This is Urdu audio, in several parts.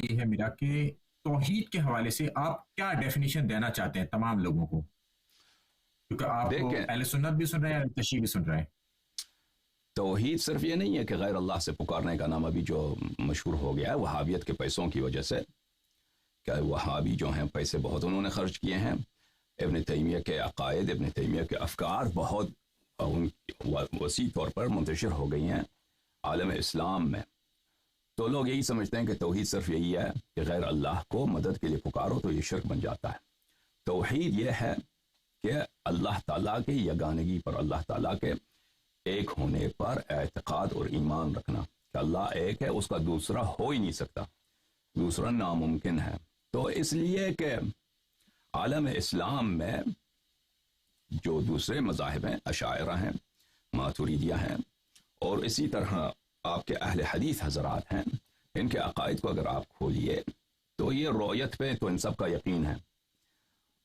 یہ ہے میرا کہ توحید کے حوالے سے آپ کیا ڈیفینیشن دینا چاہتے ہیں تمام لوگوں کو، کیونکہ آپ دیکھیں اہل سنت بھی سن رہے ہیں، تشیع بھی سن رہے ہیں. توحید صرف یہ نہیں ہے کہ غیر اللہ سے پکارنے کا نام ابھی جو مشہور ہو گیا ہے وہابیت کے پیسوں کی وجہ سے، کہ وہابی جو ہیں پیسے بہت انہوں نے خرچ کیے ہیں، ابن تیمیہ کے عقائد، ابن تیمیہ کے افکار بہت وسیع طور پر منتشر ہو گئی ہیں عالم اسلام میں. تو لوگ یہی سمجھتے ہیں کہ توحید صرف یہی ہے کہ غیر اللہ کو مدد کے لیے پکارو تو یہ شرک بن جاتا ہے. توحید یہ ہے کہ اللہ تعالیٰ کے یگانگی پر، اللہ تعالیٰ کے ایک ہونے پر اعتقاد اور ایمان رکھنا کہ اللہ ایک ہے، اس کا دوسرا ہو ہی نہیں سکتا، دوسرا ناممکن ہے. تو اس لیے کہ عالم اسلام میں جو دوسرے مذاہب ہیں، اشاعرہ ہیں، ماتریدیہ ہیں، اور اسی طرح آپ کے اہل حدیث حضرات ہیں، ان کے عقائد کو اگر آپ کھولیے تو یہ رؤیت پہ تو ان سب کا یقین ہے،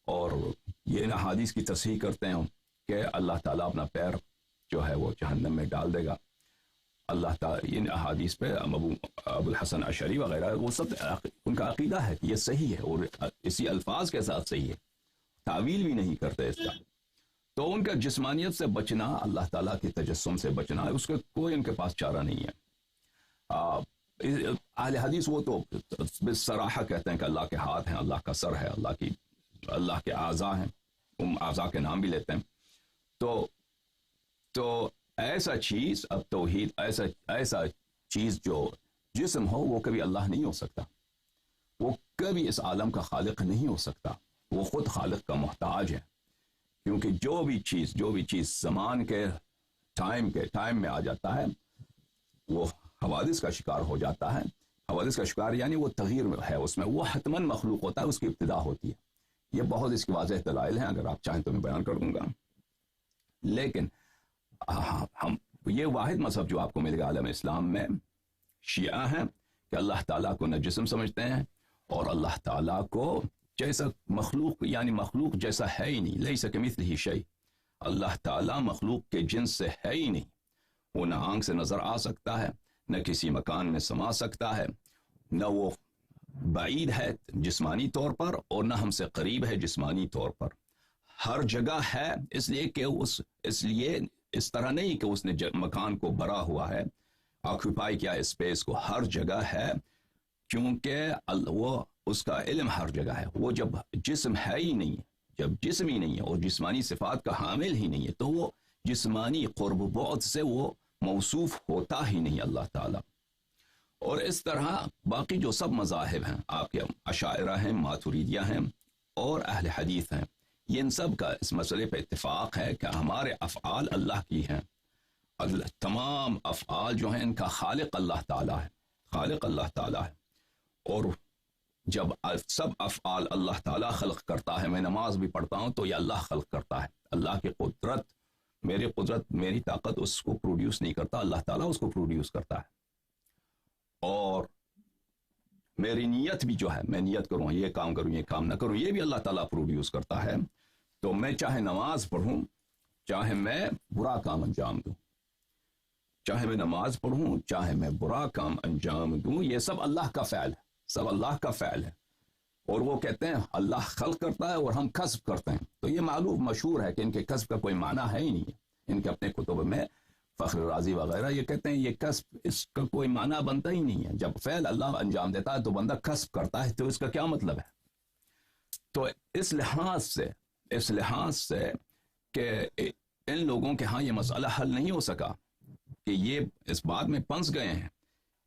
اور یہ احادیث کی تصحیح کرتے ہیں کہ اللہ تعالیٰ اپنا پیر جو ہے وہ جہنم میں ڈال دے گا. اللہ تعالیٰ ان احادیث پہ ابو الحسن اشعری وغیرہ وہ سب ان کا عقیدہ ہے کہ یہ صحیح ہے، اور اسی الفاظ کے ساتھ صحیح ہے، تعویل بھی نہیں کرتے اس کا. تو ان کا جسمانیت سے بچنا، اللہ تعالیٰ کے تجسم سے بچنا، اس کا کوئی ان کے پاس چارہ نہیں ہے. اہل حدیث وہ تو بصراحہ کہتے ہیں کہ اللہ کے ہاتھ ہیں، اللہ کا سر ہے، اللہ کے اعضاء ہیں، اعضاء کے نام بھی لیتے ہیں. تو ایسا چیز، اب توحید ایسا چیز جو جسم ہو وہ کبھی اللہ نہیں ہو سکتا، وہ کبھی اس عالم کا خالق نہیں ہو سکتا، وہ خود خالق کا محتاج ہے. کیونکہ جو بھی چیز زمان کے ٹائم میں آ جاتا ہے وہ حوادث کا شکار ہو جاتا ہے. حوادث کا شکار یعنی وہ تغییر ہے، اس میں وہ حتماً مخلوق ہوتا ہے، اس کی ابتدا ہوتی ہے. یہ بہت اس کی واضح دلائل ہیں، اگر آپ چاہیں تو میں بیان کر دوں گا. لیکن ہم یہ واحد مذہب جو آپ کو ملے گا عالم اسلام میں شیعہ ہیں کہ اللہ تعالیٰ کو نہ جسم سمجھتے ہیں، اور اللہ تعالیٰ کو جیسا مخلوق، یعنی مخلوق جیسا ہے ہی نہیں، لیس کمثلہ شیء. اللہ تعالیٰ مخلوق کے جنس سے ہے ہی نہیں. وہ نہ آنکھ سے نظر آ سکتا ہے، نہ کسی مکان میں سما سکتا ہے، نہ وہ بعید ہے جسمانی طور پر، اور نہ ہم سے قریب ہے جسمانی طور پر. ہر جگہ ہے، اس لیے کہ اس طرح نہیں کہ اس نے مکان کو بھرا ہوا ہے، آکوپائی کیا اسپیس کو. ہر جگہ ہے کیونکہ وہ اس کا علم ہر جگہ ہے. وہ جب جسم ہے ہی نہیں، جب جسم ہی نہیں ہے اور جسمانی صفات کا حامل ہی نہیں ہے، تو وہ جسمانی قرب بعد سے وہ موصوف ہوتا ہی نہیں اللہ تعالی. اور اس طرح باقی جو سب مذاہب ہیں، آپ کے اشاعرہ ہیں، ماتریدیہ ہیں، اور اہل حدیث ہیں، یہ ان سب کا اس مسئلے پہ اتفاق ہے کہ ہمارے افعال اللہ کی ہیں. تمام افعال جو ہیں ان کا خالق اللہ تعالیٰ ہے، خالق اللہ تعالیٰ ہے. اور جب سب افعال اللہ تعالیٰ خلق کرتا ہے، میں نماز بھی پڑھتا ہوں تو یہ اللہ خلق کرتا ہے. اللہ کی قدرت، میری طاقت اس کو پروڈیوس نہیں کرتا، اللہ تعالیٰ اس کو پروڈیوس کرتا ہے. اور میری نیت بھی جو ہے، میں نیت کروں یہ کام کروں یہ کام نہ کروں، یہ بھی اللہ تعالیٰ پروڈیوس کرتا ہے. تو میں چاہے نماز پڑھوں، چاہے میں برا کام انجام دوں، چاہے میں نماز پڑھوں، چاہے میں برا کام انجام دوں، یہ سب اللہ کا فعل ہے، سب اللہ کا فعل ہے. اور وہ کہتے ہیں اللہ خلق کرتا ہے اور ہم کسب کرتے ہیں. تو یہ معلوم مشہور ہے کہ ان کے کسب کا کوئی معنی ہے ہی نہیں ہے. ان کے اپنے کتب میں فخر رازی وغیرہ یہ کہتے ہیں یہ کسب، اس کا کوئی معنی بنتا ہی نہیں ہے. جب فعل اللہ انجام دیتا ہے تو بندہ کسب کرتا ہے، تو اس کا کیا مطلب ہے؟ تو اس لحاظ سے کہ ان لوگوں کے ہاں یہ مسئلہ حل نہیں ہو سکا، کہ یہ اس بات میں پنس گئے ہیں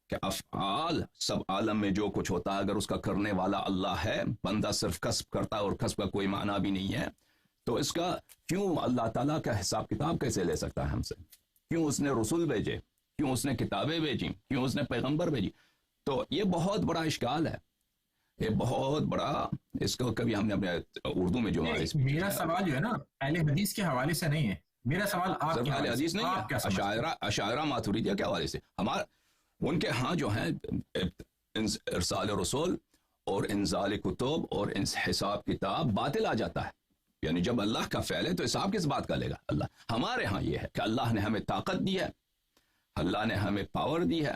کہ افعال سب عالم میں جو کچھ ہوتا ہے اگر اس کا کرنے والا اللہ ہے، بندہ صرف کسب کرتا ہے اور کسب کا کوئی معنی بھی نہیں ہے، تو اس کا کیوں اللہ تعالیٰ کا حساب کتاب کیسے لے سکتا ہے ہم سے؟ کیوں اس نے رسول بھیجے، کیوں اس نے کتابیں بھیجی، کیوں اس نے پیغمبر بھیجی؟ تو یہ بہت بڑا اشکال ہے، یہ بہت بڑا. اس کو کبھی ہم نے اپنے اردو میں جو میرا سوال جو ہے نا اہل حدیث کے حوالے سے نہیں ہے، میرا سوال آپ کے اہل حدیث نہیں ہے، اشاعرہ ماتریدیہ کے حوالے سے. ان کے ہاں جو ہیں ارسال رسول اور انزال کتب اور حساب کتاب باطل آ جاتا ہے. یعنی جب اللہ کا فعل ہے تو حساب کس بات کا لے گا اللہ؟ ہمارے ہاں یہ ہے کہ اللہ نے ہمیں طاقت دی ہے، اللہ نے ہمیں پاور دی ہے،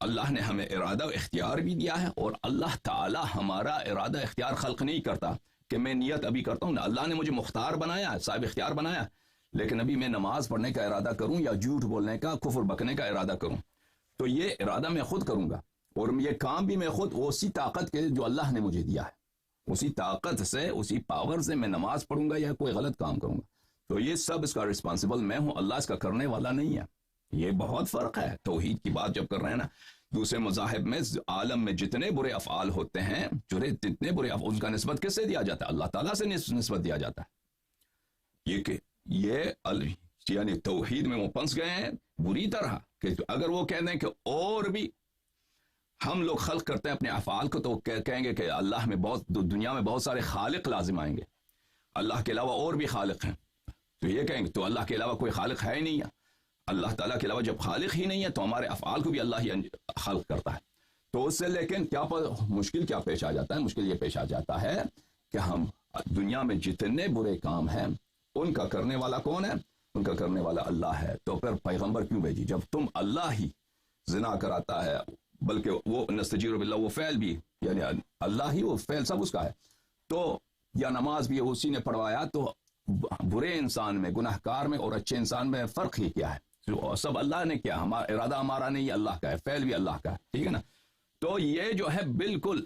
اللہ نے ہمیں ارادہ و اختیار بھی دیا ہے، اور اللہ تعالی ہمارا ارادہ اختیار خلق نہیں کرتا کہ میں نیت ابھی کرتا ہوں. اللہ نے مجھے مختار بنایا، صاحب اختیار بنایا، لیکن ابھی میں نماز پڑھنے کا ارادہ کروں یا جھوٹ بولنے کا، کفر بکنے کا ارادہ کروں، تو یہ ارادہ میں خود کروں گا، اور یہ کام بھی میں خود اسی طاقت کے جو اللہ نے مجھے دیا ہے، اسی طاقت سے، اسی پاور سے میں نماز پڑھوں گا یا کوئی غلط کام کروں گا. تو یہ سب اس کا رسپانسبل میں ہوں، اللہ اس کا کرنے والا نہیں ہے. یہ بہت فرق ہے. توحید کی بات جب کر رہے ہیں نا، دوسرے مذاہب میں عالم میں جتنے برے افعال ہوتے ہیں، جتنے برے افعال، ان کا نسبت کس سے دیا جاتا ہے؟ اللہ تعالیٰ سے نسبت دیا جاتا ہے. یہ یعنی توحید میں وہ پھنس گئے ہیں بری طرح، کہ اگر وہ کہہ دیں کہ اور بھی ہم لوگ خلق کرتے ہیں اپنے افعال کو، تو کہیں گے کہ اللہ میں دنیا میں بہت سارے خالق لازم آئیں گے، اللہ کے علاوہ اور بھی خالق ہیں. تو یہ کہیں گے تو اللہ کے علاوہ کوئی خالق ہے ہی نہیں ہے. اللہ تعالیٰ کے علاوہ جب خالق ہی نہیں ہے تو ہمارے افعال کو بھی اللہ ہی خلق کرتا ہے. تو اس سے لیکن مشکل کیا پیش آ جاتا ہے؟ مشکل یہ پیش آ جاتا ہے کہ ہم دنیا میں جتنے برے کام ہیں ان کا کرنے والا کون ہے؟ ان کا کرنے والا اللہ ہے. تو پھر پیغمبر کیوں بھیجی جب تم اللہ ہی زنا کراتا ہے، بلکہ وہ نستجیر باللہ، وہ فعل بھی یعنی اللہ ہی، وہ فعل سب اس کا ہے. تو یا نماز بھی اسی نے پڑھوایا، تو برے انسان میں، گناہ کار میں اور اچھے انسان میں فرق ہی کیا ہے؟ سب اللہ نے کیا، ہمارا ارادہ ہمارا نہیں، اللہ کا ہے، فعل بھی اللہ کا ہے. ٹھیک ہے نا؟ تو یہ جو ہے بالکل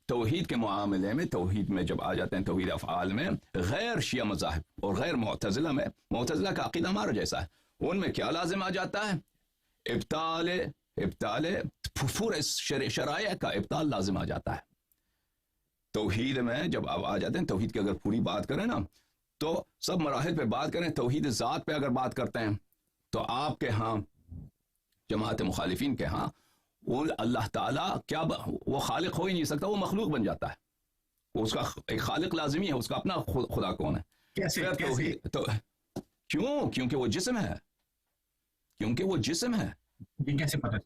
توحید کے معاملے میں، توحید میں جب آ جاتے ہیں، توحید افعال میں، غیر شیعہ مذاہب اور غیر معتزلہ میں، معتزلہ کا عقیدہ ہمارا جیسا ہے، ان میں کیا لازم آ جاتا ہے؟ ابطال پورے شرائع کا ابطال لازم آ جاتا ہے. توحید میں جب آپ آ جاتے ہیں، توحید کی اگر پوری بات کریں نا، تو سب مراحل پہ بات کریں. توحید ذات پہ اگر بات کرتے ہیں تو آپ کے ہاں، جماعت مخالفین کے ہاں، وہ اللہ تعالیٰ کیا وہ خالق ہو ہی نہیں سکتا، وہ مخلوق بن جاتا ہے. اس کا ایک خالق لازمی ہے، اس کا اپنا خدا کون ہے؟ کیسے؟ تو کیونکہ وہ جسم ہے، کیونکہ وہ جسم ہے. یہ کیسے پتہ؟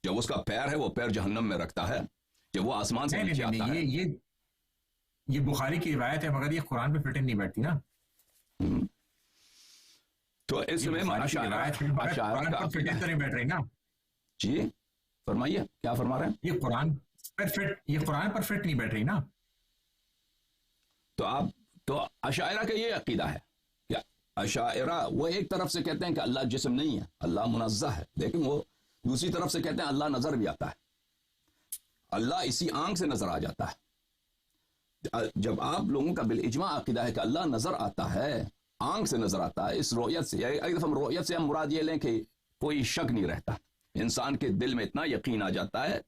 جب اس کا پیر ہے، وہ پیر جہنم میں رکھتا ہے، جب وہ آسمان سے نیچے آتا ہے. یہ بخاری کی روایت ہے، مگر یہ قرآن پہ فٹن نہیں بیٹھتی نا. تو اس میں نہیں بیٹھ رہی نا. جی فرمائیے، کیا فرما رہے ہیں؟ یہ قرآن پر فٹ نہیں بیٹھ رہی نا. تو اشاعرہ کا یہ عقیدہ ہے کہ اشاعرہ وہ ایک طرف سے کہتے ہیں کہ اللہ جسم نہیں ہے، اللہ منزہ ہے، لیکن وہ دوسری طرف سے کہتے ہیں اللہ نظر بھی آتا ہے، اللہ اسی آنکھ سے نظر آ جاتا ہے. جب آپ لوگوں کا بالاجماع عقیدہ ہے کہ اللہ نظر آتا ہے، آنکھ سے نظر آتا ہے، اس رؤیت سے، ایک دفعہ رؤیت سے ہم مراد یہ لیں کہ کوئی شک نہیں رہتا، انسان کے دل میں اتنا یقین آ جاتا ہے،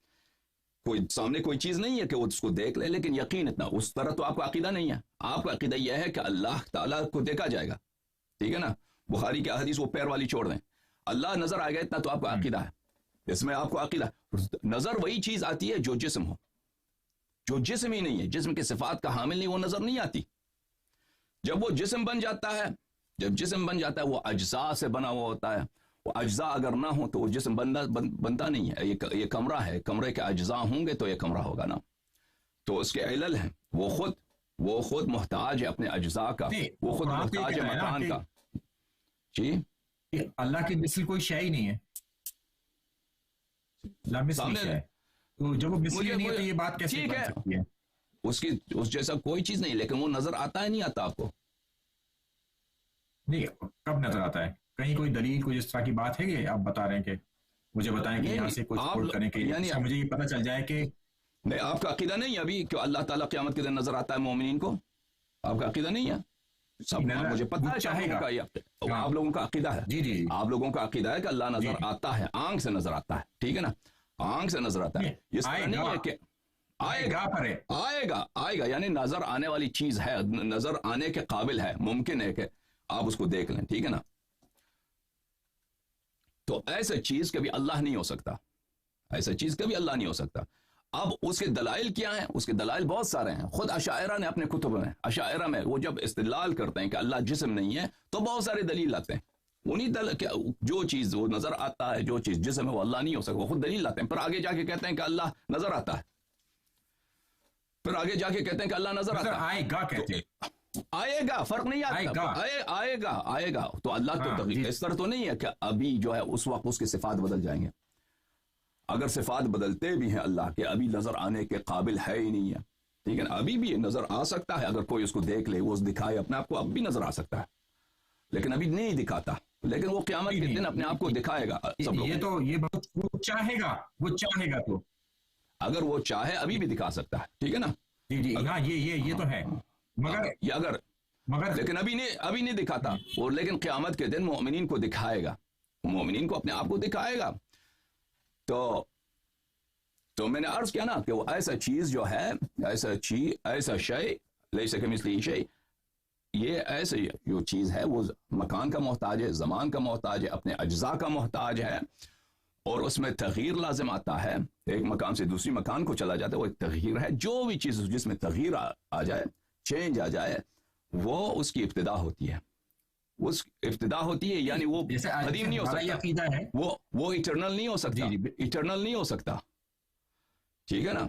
کوئی سامنے کوئی چیز نہیں ہے کہ وہ اس کو دیکھ لے، لیکن یقین اتنا. اس طرح تو آپ کا عقیدہ نہیں ہے. آپ کا عقیدہ یہ ہے کہ اللہ تعالیٰ کو دیکھا جائے گا. ٹھیک ہے نا؟ بخاری کی حدیث وہ پیر والی چھوڑ دیں، اللہ نظر آئے گا، اتنا تو آپ کا عقیدہ ہے. اس میں آپ کو عقیدہ، نظر وہی چیز آتی ہے جو جسم ہو. جو جسم ہی نہیں ہے، جسم کے صفات کا حامل نہیں، وہ نظر نہیں آتی. جب وہ جسم بن جاتا ہے، وہ اجزاء سے بنا ہوا ہوتا ہے. وہ اجزاء اگر نہ ہو تو وہ جسم بنتا نہیں ہے. یہ کمرہ ہے، کمرے کے اجزاء ہوں گے تو یہ کمرہ ہوگا نا. تو اس کے علل ہیں، وہ خود محتاج ہے اپنے اجزاء کا، وہ خود محتاج ہے مکان کا. جی اللہ کی مثل کوئی شے ہی نہیں ہے. تو جب وہ مثل نہیں ہے تو یہ بات کیسے بن سکتی ہے؟ اس جیسا کوئی چیز نہیں، لیکن وہ نظر آتا ہے نہیں آتا آپ کو؟ نہیں، کب نظر آتا ہے؟ کہیں کوئی دلیل، کوئی اس طرح کی بات ہے کہ آپ بتا رہے ہیں کہ مجھے بتائیں کہ یہاں سے کوئی سپورٹ کریں کہ یعنی مجھے یہ پتہ چل جائے کہ نہیں. آپ کا عقیدہ نہیں ابھی کہ اللہ تعالیٰ قیامت کے دن نظر آتا ہے مومنین کو؟ آپ کا عقیدہ نہیں ہے؟ سب مجھے پتہ ہے آپ لوگوں کا عقیدہ ہے. جی آپ لوگوں کا عقیدہ ہے کہ اللہ نظر آتا ہے، آنکھ سے نظر آتا ہے. ٹھیک ہے نا؟ آنکھ سے نظر آتا ہے. اس طرح نہیں ہے کہ آئے گا یعنی نظر آنے والی چیز ہے، نظر آنے کے قابل ہے، ممکن ہے کہ آپ اس کو دیکھ لیں. ٹھیک ہے نا؟ تو ایسا چیز کبھی اللہ نہیں ہو سکتا، ایسا چیز کبھی اللہ نہیں ہو سکتا. اب اس کے دلائل کیا ہیں؟ اس کے دلائل بہت سارے ہیں. خود اشاعرہ نے اپنے کتب میں، اشاعرہ میں وہ جب استدلال کرتے ہیں کہ اللہ جسم نہیں ہے تو بہت سارے دلیل لاتے ہیں. جو چیز وہ نظر آتا ہے، جو چیز جسم ہے، وہ اللہ نہیں ہو سکتا، وہ خود دلیل لاتے ہیں. پھر آگے جا کے کہتے ہیں کہ اللہ نظر آتا ہے، پھر آگے جا کے کہتے ہیں کہ اللہ نظر آتا ہے. آئے گا کہتے ہیں، آئے گا، فرق نہیں آتا، آئے گا. تو اللہ تو اس طرح تو نہیں ہے کہ ابھی جو ہے اس وقت اس کے صفات بدل جائیں گے. اگر صفات بدلتے بھی ہیں اللہ کے، ابھی نظر آنے کے قابل ہے ہی نہیں ہے، ٹھیک ہے نا، ابھی بھی نظر آ سکتا ہے، اگر کوئی اس کو دیکھ لے، وہ دکھائے اپنے آپ کو، اب بھی نظر آ سکتا ہے، لیکن ابھی نہیں دکھاتا، لیکن وہ قیامت کے دن اپنے آپ کو دکھائے گا سب لوگ. یہ بہت وہ چاہے گا تو اگر وہ چاہے ابھی بھی دکھا سکتا ہے، ٹھیک ہے نا. جی ہاں، یہ تو ہے، مگر لیکن ابھی نہیں دکھاتا وہ، لیکن قیامت کے دن مومنین کو دکھائے گا، مومنین کو اپنے آپ کو دکھائے گا. تو میں نے عرض کیا نا کہ وہ ایسا چیز جو ہے، ایسا شے لیس کمثلہ شیء، یہ ایسے جو چیز ہے وہ مکان کا محتاج ہے، زمان کا محتاج ہے، اپنے اجزاء کا محتاج ہے، اور اس میں تغییر لازم آتا ہے، ایک مکان سے دوسری مکان کو چلا جاتا ہے، وہ ایک تغییر ہے. جو بھی چیز جس میں تغییر آ جائے، چینج آ جائے، وہ اس کی ابتدا ہوتی ہے، یعنی وہ قدیم نہیں ہو سکتا، وہ ایٹرنل نہیں ہو سکتا، ایٹرنل نہیں ہو سکتا، ٹھیک ہے نا.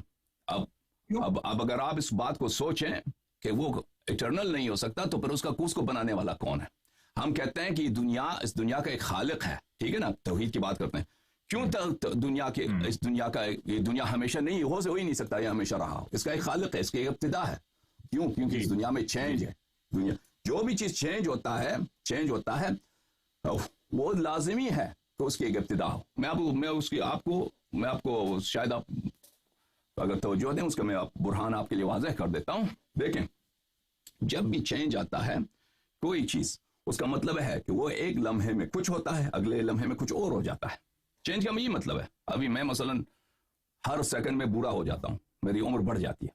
اب اگر آپ اس بات کو سوچیں کہ وہ ایٹرنل نہیں ہو سکتا، تو پھر اس کو بنانے والا کون ہے؟ ہم کہتے ہیں کہ اس دنیا کا ایک خالق ہے، ٹھیک ہے نا، توحید کی بات کرتے ہیں. کیوں اس دنیا کا یہ دنیا ہمیشہ نہیں ہو ہی نہیں سکتا، یہ ہمیشہ رہا ہو، اس کا ایک خالق ہے، اس کی ایک ابتدا ہے. کیونکہ اس دنیا میں چینج ہے، دنیا جو بھی چیز چینج ہوتا ہے وہ لازمی ہے کہ اس کی ایک ابتدا ہو. میں آپ کو شاید آپ اگر توجہ دیں، اس کا میں برہان آپ کے لیے واضح کر دیتا ہوں. دیکھیں، جب بھی چینج آتا ہے کوئی چیز، اس کا مطلب ہے کہ وہ ایک لمحے میں کچھ ہوتا ہے، اگلے لمحے میں کچھ اور ہو جاتا ہے. چینج کا یہ مطلب ہے، ابھی میں مثلا ہر سیکنڈ میں بوڑھا ہو جاتا ہوں، میری عمر بڑھ جاتی ہے.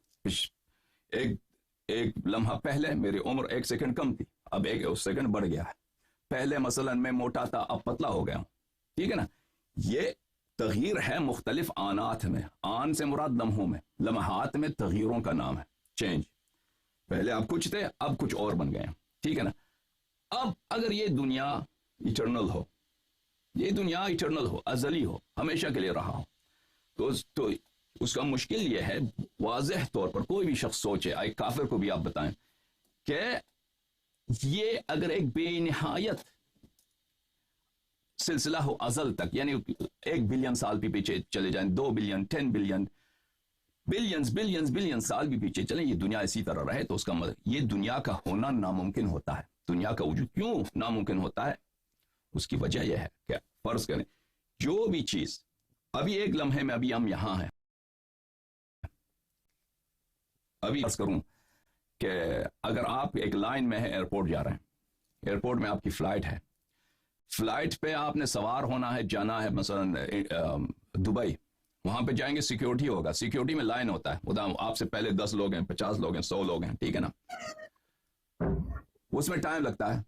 ایک لمحہ پہلے میری عمر 1 سیکنڈ کم تھی، اب 1 سیکنڈ بڑھ گیا ہے. پہلے مثلا میں موٹا تھا، اب پتلا ہو گیا ہوں، ٹھیک ہے نا. یہ تغییر ہے مختلف آنات میں، آن سے مراد لمحوں میں، لمحات میں تغییروں کا نام ہے چینج. پہلے آپ کچھ تھے، اب کچھ اور بن گئے ہیں، ٹھیک ہے نا. اب اگر یہ دنیا ایٹرنل ہو، ازلی ہو، ہمیشہ کے لیے رہا ہو، تو اس کا مشکل یہ ہے، واضح طور پر کوئی بھی شخص سوچے، ایک کافر کو بھی آپ بتائیں کہ یہ اگر ایک بے نہایت سلسلہ ہو ازل تک، یعنی 1 بلین سال بھی پیچھے چلے جائیں، 2 بلین، 10 بلین، بلین سال بھی پیچھے چلیں، یہ دنیا اسی طرح رہے، تو اس کا مطلب یہ دنیا کا ہونا ناممکن ہوتا ہے. دنیا کا وجود کیوں ناممکن ہوتا ہے؟ اس کی وجہ یہ ہے کہ فرض کریں جو بھی چیز ابھی ایک لمحے میں، ابھی ہم یہاں ہیں، ابھی فرض کروں کہ اگر آپ ایک لائن میں ہیں، ایئرپورٹ جا رہے ہیں، ایئرپورٹ میں آپ کی فلائٹ ہے، فلائٹ پہ آپ نے سوار ہونا ہے، جانا ہے مثلا دبئی، وہاں پہ جائیں گے، سیکیورٹی ہوگا، سیکیورٹی میں لائن ہوتا ہے، آپ سے پہلے 10 لوگ ہیں، 50 لوگ ہیں، 100 لوگ ہیں، ٹھیک ہے نا. اس میں ٹائم لگتا ہے،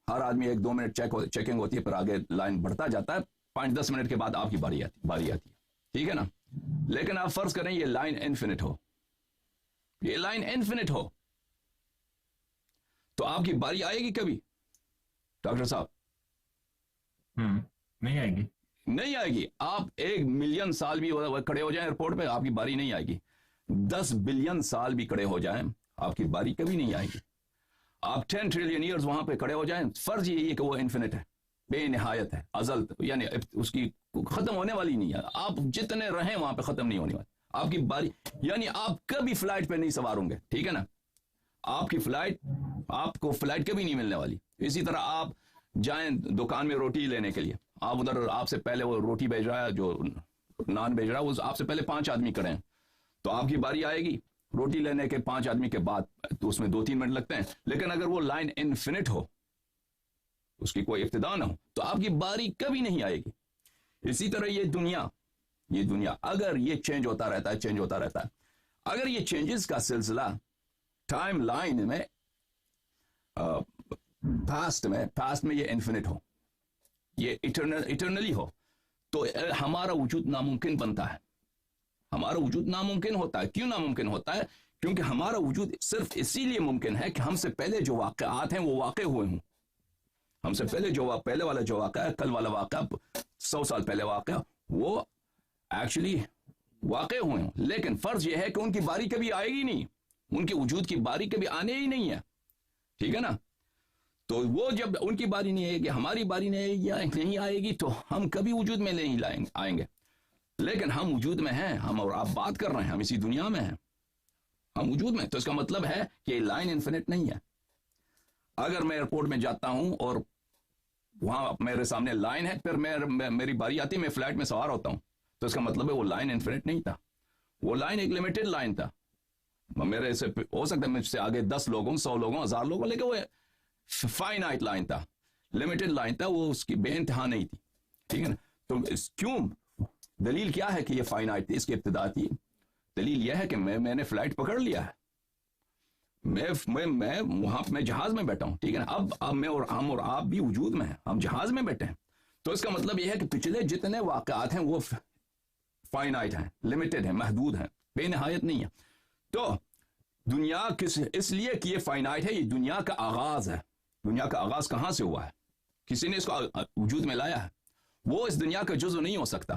ہر آدمی 1-2 منٹ چیکنگ ہوتی ہے، پھر آگے لائن بڑھتا جاتا ہے، 5-10 منٹ کے بعد آپ کی باری آتی ہے، ٹھیک ہے نا. لیکن آپ فرض کریں یہ لائن انفینٹ ہو، تو آپ کی باری آئے گی کبھی ڈاکٹر صاحب؟ نہیں آئے گی. آپ 1 ملین سال بھی کھڑے ہو جائیں ایئرپورٹ پہ، آپ کی باری نہیں آئے گی. 10 بلین سال بھی کھڑے ہو جائیں، آپ کی باری کبھی نہیں آئے گی. آپ 10 ٹریلین ایئرز وہاں پہ کھڑے ہو جائیں، فرض یہی ہے کہ وہ انفینٹ ہے، بے نہایت ہے، ازل، یعنی اس کی ختم ہونے والی نہیں ہے. آپ جتنے رہیں وہاں پہ ختم نہیں ہونے والی آپ کی باری، یعنی آپ کبھی فلائٹ پہ نہیں سوار ہوں گے، ٹھیک ہے نا. آپ کو فلائٹ کبھی نہیں ملنے والی. اسی طرح آپ جائیں دکان میں روٹی لینے کے لیے، آپ ادھر، آپ سے پہلے وہ روٹی بھیج رہا ہے، جو نان بھیج رہا ہے، وہ آپ سے پہلے 5 آدمی کھڑے ہیں، تو آپ کی باری آئے گی روٹی لینے کے 5 آدمی کے بعد، تو اس میں 2-3 منٹ لگتے ہیں. لیکن اگر وہ لائن انفینٹ ہو، اس کی کوئی ابتدا نہ ہو، تو آپ کی باری کبھی نہیں آئے گی. اسی طرح یہ دنیا اگر یہ چینج ہوتا رہتا ہے، اگر یہ چینجز کا سلسلہ ٹائم لائن میں، پاسٹ میں یہ انفینٹ ہو، یہ ایٹرنلی ہو، تو ہمارا وجود ناممکن بنتا ہے. ہمارا وجود ناممکن ہوتا ہے. کیوں ناممکن ہوتا ہے؟ کیونکہ ہمارا وجود صرف اسی لیے ممکن ہے کہ ہم سے پہلے جو واقعات ہیں وہ واقع ہوئے ہوں. ہم سے پہلے والا جو واقعہ ہے، کل والا واقعہ، 100 سال پہلے واقعہ، وہ ایکچولی واقع ہوئے ہوں. لیکن فرض یہ ہے کہ ان کی باری کبھی آئے گی نہیں، ان کے وجود کی باری کبھی آنے ہی نہیں ہے، ٹھیک ہے نا. تو وہ جب ان کی باری نہیں آئے گی، ہماری باری نہیں آئے گی، تو ہم کبھی وجود میں نہیں آئیں گے. لیکن ہم وجود میں ہیں، ہم اور آپ بات کر رہے ہیں، ہم اسی دنیا میں ہیں، ہم وجود میں، تو اس کا مطلب ہے کہ لائن انفینٹ نہیں ہے۔ اگر میں ایئرپورٹ میں جاتا ہوں اور وہاں میرے سامنے لائن ہے، پھر میری باری آتی ہے، میں فلائٹ میں سوار ہوتا ہوں، تو اس کا مطلب ہے وہ لائن انفینٹ نہیں تھا، وہ لائن ایک لمیٹڈ لائن تھا۔ میرے سے ہو سکتا ہے مجھ سے آگے 10 لوگوں، 100 لوگوں، 1000 لوگوں، لیکن وہ فائنائٹ لائن تھا، لمیٹڈ لائن تھا، وہ اس کی بے انتہا نہیں تھی، ٹھیک ہے نا؟ تو کیوں، دلیل کیا ہے کہ یہ فائنائٹ تھی، اس کی ابتدا تھی؟ دلیل یہ ہے کہ میں نے فلائٹ پکڑ لیا ہے، میں وہاں میں جہاز میں بیٹھا ہوں، ٹھیک ہے نا؟ اب میں اور ہم اور آپ بھی وجود میں ہیں، ہم جہاز میں بیٹھے ہیں، تو اس کا مطلب یہ ہے کہ پچھلے جتنے واقعات ہیں وہ فائنائٹ ہیں، لمیٹڈ ہیں، محدود ہیں، بے نہایت نہیں ہے۔ تو دنیا اس لیے کہ یہ فائنائٹ ہے، یہ دنیا کا آغاز ہے۔ دنیا کا آغاز کہاں سے ہوا ہے؟ کسی نے اس کو وجود میں لایا ہے، وہ اس دنیا کا جزو نہیں ہو سکتا،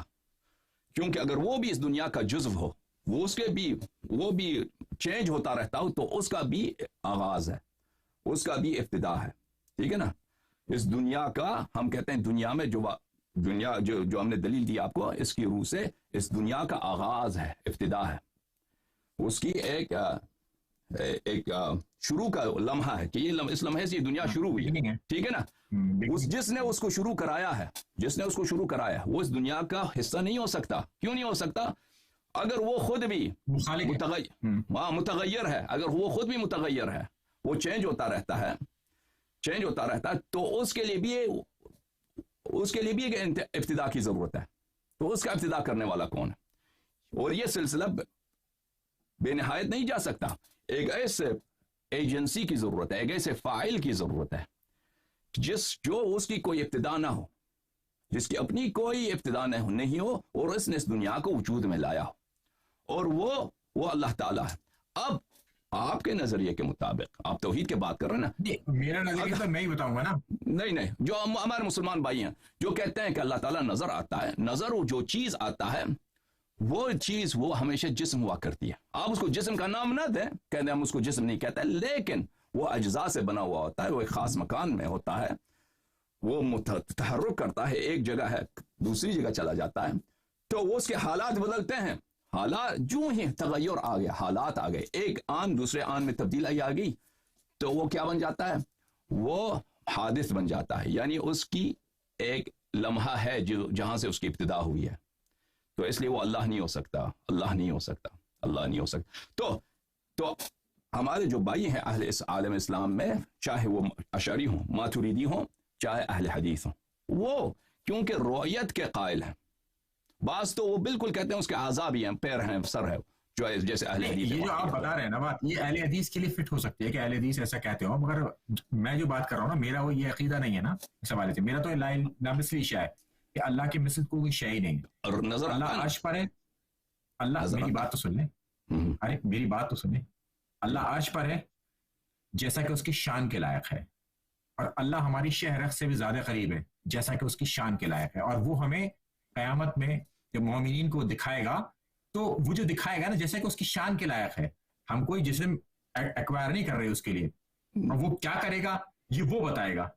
کیونکہ اگر وہ بھی اس دنیا کا جزو ہو، وہ بھی چینج ہوتا رہتا ہو، تو اس کا بھی آغاز ہے، اس کا بھی ابتدا ہے، ٹھیک ہے نا؟ اس دنیا کا، ہم کہتے ہیں دنیا میں جو ہم نے دلیل دی آپ کو، اس کی روح سے اس دنیا کا آغاز ہے، ابتدا ہے، اس کی ایک شروع کا لمحہ ہے کہ اس لمحے سے یہ دنیا شروع ہوئی ہے، ٹھیک ہے نا؟ جس نے اس کو شروع کرایا ہے، وہ اس دنیا کا حصہ نہیں ہو سکتا۔ کیوں نہیں ہو سکتا؟ اگر وہ خود بھی متغیر ہے، اگر وہ خود بھی متغیر ہے، وہ چینج ہوتا رہتا ہے، تو اس کے لیے بھی ایک ابتدا کی ضرورت ہے۔ تو اس کا ابتدا کرنے والا کون ہے؟ اور یہ سلسلہ بے نہایت نہیں جا سکتا۔ ایک ایسے ایجنسی کی ضرورت ہے، ایک ایسے فاعل کی ضرورت ہے جو اس کی کوئی ابتدا نہ ہو، جس کی اپنی کوئی ابتدا نہیں ہو، اور اس نے اس دنیا کو وجود میں لایا ہو، اور وہ اللہ تعالیٰ ہے۔ اب آپ کے نظریے کے مطابق، آپ توحید کی بات کر رہے ہیں نا، میرا نظریہ تو میں ہی بتاؤں گا نا۔ نہیں، جو ہمارے مسلمان بھائی ہیں جو کہتے ہیں کہ اللہ تعالیٰ نظر آتا ہے، نظر وہ جو چیز آتا ہے، وہ چیز وہ ہمیشہ جسم ہوا کرتی ہے۔ آپ اس کو جسم کا نام نہ دیں، کہتے ہیں ہم اس کو جسم نہیں کہتے، لیکن وہ اجزاء سے بنا ہوا ہوتا ہے، وہ ایک خاص مکان میں ہوتا ہے، وہ تحرک کرتا ہے، ایک جگہ ہے دوسری جگہ چلا جاتا ہے، تو وہ اس کے حالات بدلتے ہیں۔ حالات جو ہی تغیر آ گیا، حالات آ گئے، ایک آن دوسرے آن میں تبدیلی آ گئی، تو وہ کیا بن جاتا ہے؟ وہ حادث بن جاتا ہے، یعنی اس کی ایک لمحہ ہے جہاں سے اس کی ابتدا ہوئی ہے۔ تو اس لیے وہ اللہ نہیں ہو سکتا۔ تو ہمارے جو بھائی ہیں اہل اس عالم اسلام میں، چاہے وہ اشعری ہوں، ماتریدی ہوں، چاہے اہل حدیث ہوں، وہ کیونکہ رؤیت کے قائل ہیں، بعض تو وہ بالکل کہتے ہیں اس کے اعضاء بھی ہیں، پیر ہیں، سر ہے، جو جیسے اہل حدیث۔ یہ جو آپ بتا رہے ہیں نا بات، یہ اہل حدیث کے لیے فٹ ہو سکتی ہے کہ اہل حدیث ایسا کہتے ہو، مگر میں جو بات کر رہا ہوں نا، میرا وہ یہ عقیدہ نہیں ہے نا اس حوالے سے۔ میرا تو لامثلی شے ہے کہ اللہ کی مثل کوئی شے ہی نہیں ہے، اور نظر اللہ عرش پر ہے۔ اللہ میری بات تو سن لیں، ارے میری بات تو سنیں، اللہ عرش پر ہے جیسا کہ اس کی شان کے لائق ہے، اور اللہ ہماری شہرت سے بھی زیادہ قریب ہے جیسا کہ اس کی شان کے لائق ہے، اور وہ ہمیں قیامت میں جب مومنین کو دکھائے گا، تو وہ جو دکھائے گا نا جیسا کہ اس کی شان کے لائق ہے، ہم کوئی جسم ایکوائر نہیں کر رہے اس کے لیے، اور وہ کیا کرے گا یہ وہ بتائے گا۔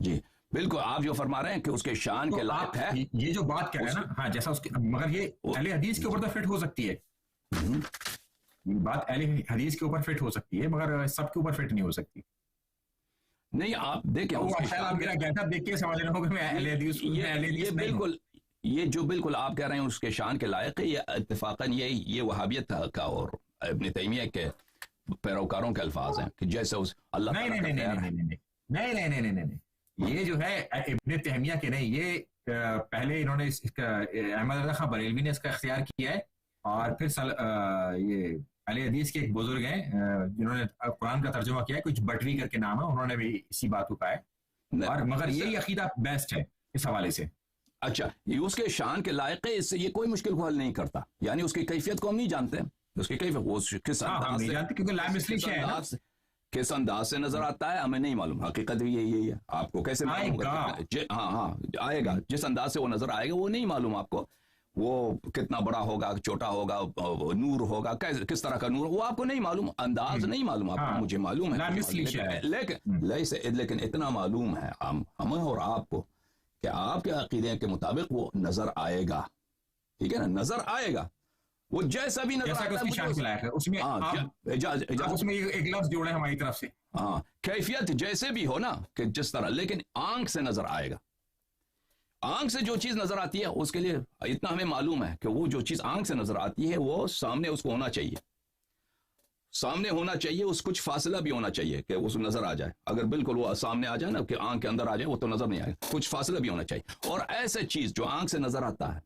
جی بالکل، آپ جو فرما رہے ہیں کہ اس کے شان کے لائق ہے، یہ جو بات کر رہے ہیں نا، ہاں جیسا اس کے، مگر یہ اہل حدیث کے اوپر تو فٹ ہو سکتی ہے، بات اہل حدیث کے اوپر فٹ ہو سکتی ہے، مگر سب کے اوپر فٹ نہیں ہو سکتی۔ نہیں آپ دیکھیں، آپ میرا گیٹ اپ دیکھ کے سوال لینا ہوگا کہ میں اہل حدیث بالکل، یہ جو بالکل آپ کہہ رہے ہیں اس کے شان کے لائق ہے، یہ اتفاقاً یہ وہابیت کا اور ابن تیمیہ کے پیروکاروں کے الفاظ ہیں کہ جیسے اس اللہ نہیں، یہ جو ہے ابن تیمیہ کے نہیں، یہ پہلے انہوں نے احمد رضا خان بریلوی نے اس کا اختیار کیا ہے، اور پھر یہ اہل حدیث کے ایک بزرگ ہیں جنہوں نے قرآن کا ترجمہ کیا ہے، کچھ بٹوی کر کے نام ہے، انہوں نے بھی اسی بات کو کہا ہے، اور مگر یہی عقیدہ بیسٹ ہے اس حوالے سے۔ اچھا، یہ اس کے شان کے لائق ہے، اس سے یہ کوئی مشکل کو حل نہیں کرتا، یعنی اس کی کیفیت کو ہم نہیں جانتے، اس کی کیفیت وہ کس انداز سے نظر آتا ہے ہمیں نہیں معلوم، حقیقت بھی یہی ہے، آپ کو کیسے معلوم ہوگا؟ ہاں آئے گا، جس انداز سے وہ نظر آئے گا وہ نہیں معلوم آپ کو، وہ کتنا بڑا ہوگا، چھوٹا ہوگا، نور ہوگا، کس طرح کا نور، وہ آپ کو نہیں معلوم، انداز نہیں معلوم آپ کو، مجھے معلوم ہے، لیکن اتنا معلوم ہے ہمیں اور آپ کو کہ آپ کے عقیدے کے مطابق وہ نظر آئے گا، ٹھیک ہے نا, نظر آئے گا وہ جیسا بھی نظر آتا ہے, اس میں ایک لفظ جوڑے ہماری طرف سے, ہاں کیفیت جیسے بھی ہو نا کہ جس طرح, لیکن آنکھ سے نظر آئے گا. آنکھ سے جو چیز نظر آتی ہے اس کے لیے اتنا ہمیں معلوم ہے کہ وہ جو چیز آنکھ سے نظر آتی ہے وہ سامنے اس کو ہونا چاہیے, سامنے ہونا چاہیے, اس کچھ فاصلہ بھی ہونا چاہیے کہ اس نظر آ جائے. اگر بالکل وہ سامنے آ جائے نا کہ آنکھ کے اندر آ جائے وہ تو نظر نہیں آئے, کچھ فاصلہ بھی ہونا چاہیے. اور ایسے چیز جو آنکھ سے نظر آتا ہے,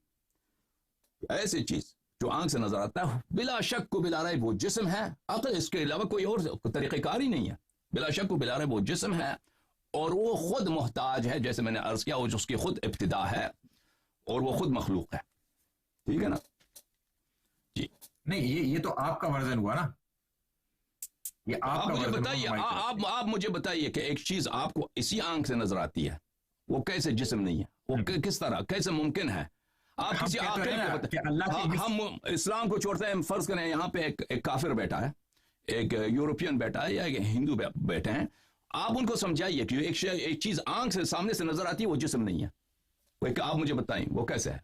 ایسی چیز جو آنکھ سے نظر آتا ہے, بلا شک کو بلا رہے وہ جسم ہے. عقل اس کے علاوہ کوئی اور طریقہ کار ہی نہیں ہے. بلا شک کو بلا رہے وہ جسم ہے اور وہ خود محتاج ہے, جیسے میں نے عرض کیا, وہ اس کی خود ابتدا ہے اور وہ خود مخلوق ہے. ٹھیک ہے نا جی. نہیں یہ تو آپ کا ورژن ہوا نا, یہ آپ مجھے بتائیے, آپ مجھے بتائیے کہ ایک چیز آپ کو اسی آنکھ سے نظر آتی ہے, وہ کیسے جسم نہیں ہے, وہ کس طرح کیسے ممکن ہے؟ آپ کسی ہم اسلام کو چھوڑتے ہیں, ہم فرض کریں یہاں پہ ایک کافر بیٹا ہے, ایک یورپین بیٹا ہے یا ایک ہندو بیٹے ہیں, آپ ان کو سمجھائیے کہ ایک چیز آنکھ سے سامنے سے نظر آتی ہے وہ جسم نہیں ہے, آپ مجھے بتائیں وہ کیسے ہے؟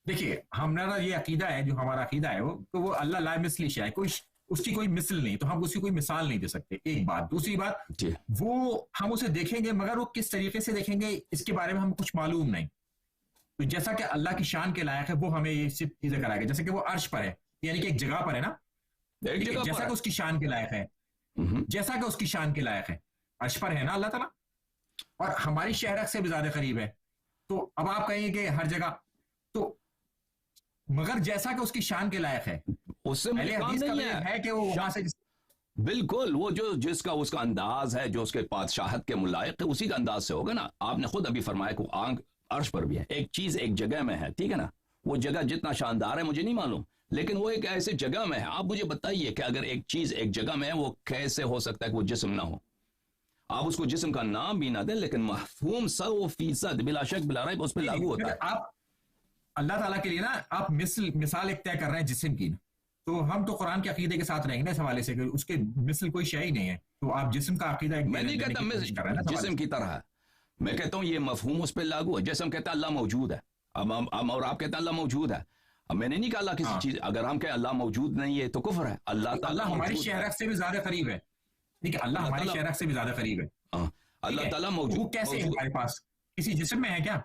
دیکھیے ہمارا یہ عقیدہ ہے, جو ہمارا عقیدہ ہے وہ اللہ لا مثلی شے ہے, کوئی اس کی کوئی مثل نہیں, تو ہم اس کی کوئی مثال نہیں دے سکتے. ایک بات. دوسری بات, وہ ہم اسے دیکھیں گے مگر وہ کس طریقے سے دیکھیں گے اس کے بارے میں ہم کچھ معلوم نہیں. تو جیسا کہ اللہ کی شان کے لائق ہے وہ ہمیں یہ سب چیزیں کرائے گا, جیسے کہ وہ عرش پر ہے, یعنی کہ ایک جگہ پر ہے نا, جیسا کہ اس کی شان کے لائق ہے, جیسا کہ اس کی شان کے لائق ہے, عرش پر ہے نا اللہ تعالیٰ, اور ہماری شہرک سے بھی زیادہ قریب ہے. تو اب آپ کہیں گے ہر جگہ, تو مگر جیسا کہ اس کی شان کے لائق ہے, اس سے ہے کہ وہ وہاں سے بالکل وہ جو جس کا اس کا انداز ہے, جو اس کے بادشاہت کے ملائق ہے, اسی کا انداز سے ہوگا نا. آپ نے خود ابھی فرمایا کہ آنکھ عرش پر بھی ہے, ایک چیز ایک جگہ میں ہے, ٹھیک ہے نا, وہ جگہ جتنا شاندار ہے مجھے نہیں معلوم, لیکن وہ ایک ایسے جگہ میں ہے. آپ مجھے بتائیے کہ اگر ایک چیز ایک جگہ میں ہے وہ کیسے ہو سکتا ہے کہ وہ جسم نہ ہو؟ آپ اس کو جسم کا نام بھی نہ دیں, لیکن مفہوم 100% بلا شک بلا رہا ہے اس پہ لاگو ہوتا ہے. آپ اللہ تعالیٰ کے لیے نا آپ مثال ایک طے کر رہے ہیں جسم کی, تو ہم تو قرآن کے عقیدے کے ساتھ رہیں گے اس حوالے سے کہ اس کے مثل کوئی شے ہی نہیں ہے. تو آپ جسم کا عقیدہ میں نہیں کہتا جسم کی طرح ہے, میں کہتا ہوں یہ مفہوم اس پہ لاگو ہے. جیسے ہم کہتے ہیں اللہ موجود ہے, اب اور آپ کہتے ہیں اللہ موجود ہے, اب میں نے نہیں کہا اللہ کسی چیز, اگر ہم کہیں اللہ موجود نہیں ہے تو کفر ہے. اللہ ہماری شہرک سے بھی زیادہ قریب ہے, ٹھیک ہے, اللہ ہماری شہرک سے بھی زیادہ قریب ہے. اللہ تعالیٰ موجود کیسے ہمارے پاس کسی جسم میں ہے کیا؟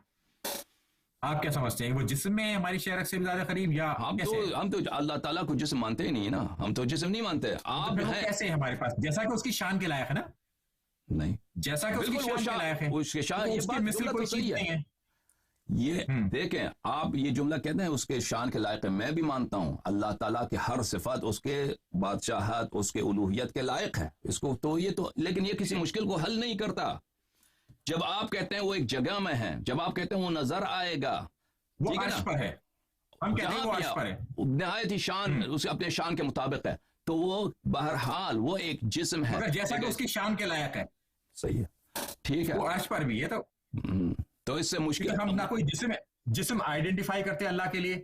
آپ کیا سمجھتے ہیں وہ جسم میں ہماری شہرک سے بھی زیادہ قریب, یا ہم تو اللہ تعالیٰ کو جسم مانتے ہی نہیں نا, ہم تو جسم نہیں مانتے. آپ کیسے ہمارے پاس جیسا کہ اس کی شان کے لائق ہے نا, نہیں جیسا کہ اس کی شان کے لائق ہے, اس کے شان کی مثل کوئی چیز نہیں ہے. یہ دیکھیں آپ یہ جملہ کہتے ہیں اس کے شان کے لائق ہے, میں بھی مانتا ہوں اللہ تعالیٰ کے ہر صفات اس کے بادشاہت اس کے الوہیت کے لائق ہے, اس کو تو یہ تو, لیکن یہ کسی مشکل کو حل نہیں کرتا. جب آپ کہتے ہیں وہ ایک جگہ میں ہے, جب آپ کہتے ہیں وہ نظر آئے گا, وہ عرش پر ہے, ہم کہتے ہیں وہ عرش پر ہے, نہایت ہی شان اس اپنے شان کے مطابق ہے, تو وہ بہرحال وہ ایک جسم ہے جیسا کہ اس کی شان کے لائق ہے. صحیح ہے, ٹھیک ہے, وہ عرش پر بھی ہے. تو اس سے مشکل ہم نہ کوئی جسم آئیڈینٹیفائی کرتے اللہ کے لیے,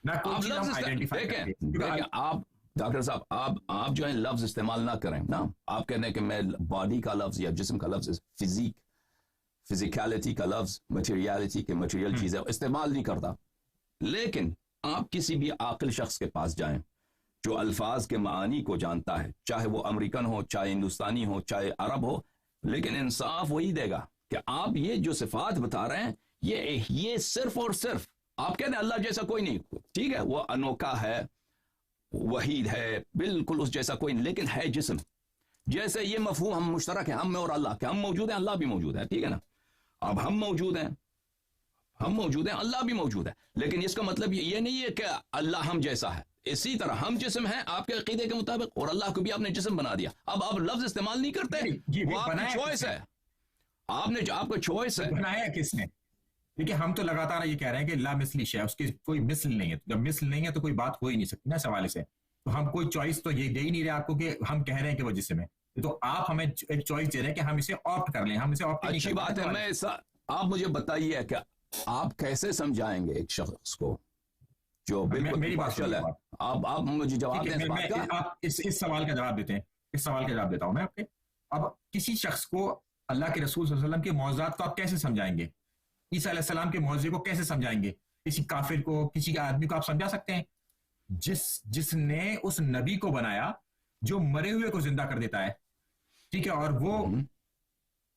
نہ کوئی چیز ہم آئیڈینٹیفائی کرتے. آپ ڈاکٹر صاحب آپ جو ہے لفظ استعمال نہ کریں نا, آپ کہنے کہ میں باڈی کا لفظ یا جسم کا لفظ, فزیکالٹی کا لفظ, مٹیریالٹی کے مٹیریل چیزیں استعمال نہیں کرتا. لیکن آپ کسی بھی عاقل شخص کے پاس جائیں جو الفاظ کے معانی کو جانتا ہے, چاہے وہ امریکن ہو, چاہے ہندوستانی ہو, چاہے عرب ہو, لیکن انصاف وہی دے گا کہ آپ یہ جو صفات بتا رہے ہیں یہ صرف اور صرف آپ کہتے ہیں اللہ جیسا کوئی نہیں, ٹھیک ہے, وہ انوکھا ہے, وحید ہے, بالکل اس جیسا کوئی نہیں, لیکن ہے جسم. جیسے یہ مفہوم ہم مشترک ہے ہم میں اور اللہ, کہ ہم موجود ہیں اللہ بھی موجود ہے, ٹھیک ہے نا, اب ہم موجود ہیں اللہ بھی موجود ہے, لیکن اس کا مطلب یہ نہیں ہے کہ اللہ ہم جیسا ہے. اسی طرح ہم جسم ہیں آپ کے عقیدے کے مطابق, اور اللہ کو بھی آپ نے جسم بنا دیا. اب آپ لفظ استعمال نہیں کرتے, وہ آپ کی چوائس ہے, آپ کا چوائس ہے. بنایا کس نے؟ دیکھیں ہم تو لگاتار یہ کہہ رہے ہیں کہ لا مثلی شے, اس کی کوئی مثل نہیں ہے. جب مثل نہیں ہے تو کوئی بات ہو ہی نہیں سکتی نا اس حوالے سے. تو ہم کوئی چوائس تو یہ دے ہی نہیں رہے آپ کو کہ ہم کہہ رہے ہیں کہ وہ جسم ہے, تو آپ ہمیں ایک چوائس دے رہے ہیں کہ ہم اسے آپٹ کر لیں. ہم اسے آپٹ نہیں. اچھی بات ہے, میں آپ مجھے بتائیے کہ آپ کیسے سمجھائیں گے ایک شخص کو جو بالکل میری بات ہے, آپ مجھے جواب دیں. آپ اس سوال کا جواب دیتے ہیں, اس سوال کا جواب دیتا ہوں میں آپ کے. اب کسی شخص کو اللہ کے رسول صلی اللہ علیہ وسلم کے معجزات کو آپ کیسے سمجھائیں گے؟ عیسیٰ علیہ السلام کے معجزے کو کیسے سمجھائیں گے کسی کافر کو, کسی آدمی کو آپ سمجھا سکتے ہیں جس نے اس نبی کو بنایا جو مرے ہوئے کو زندہ کر دیتا ہے, ٹھیک ہے, اور وہ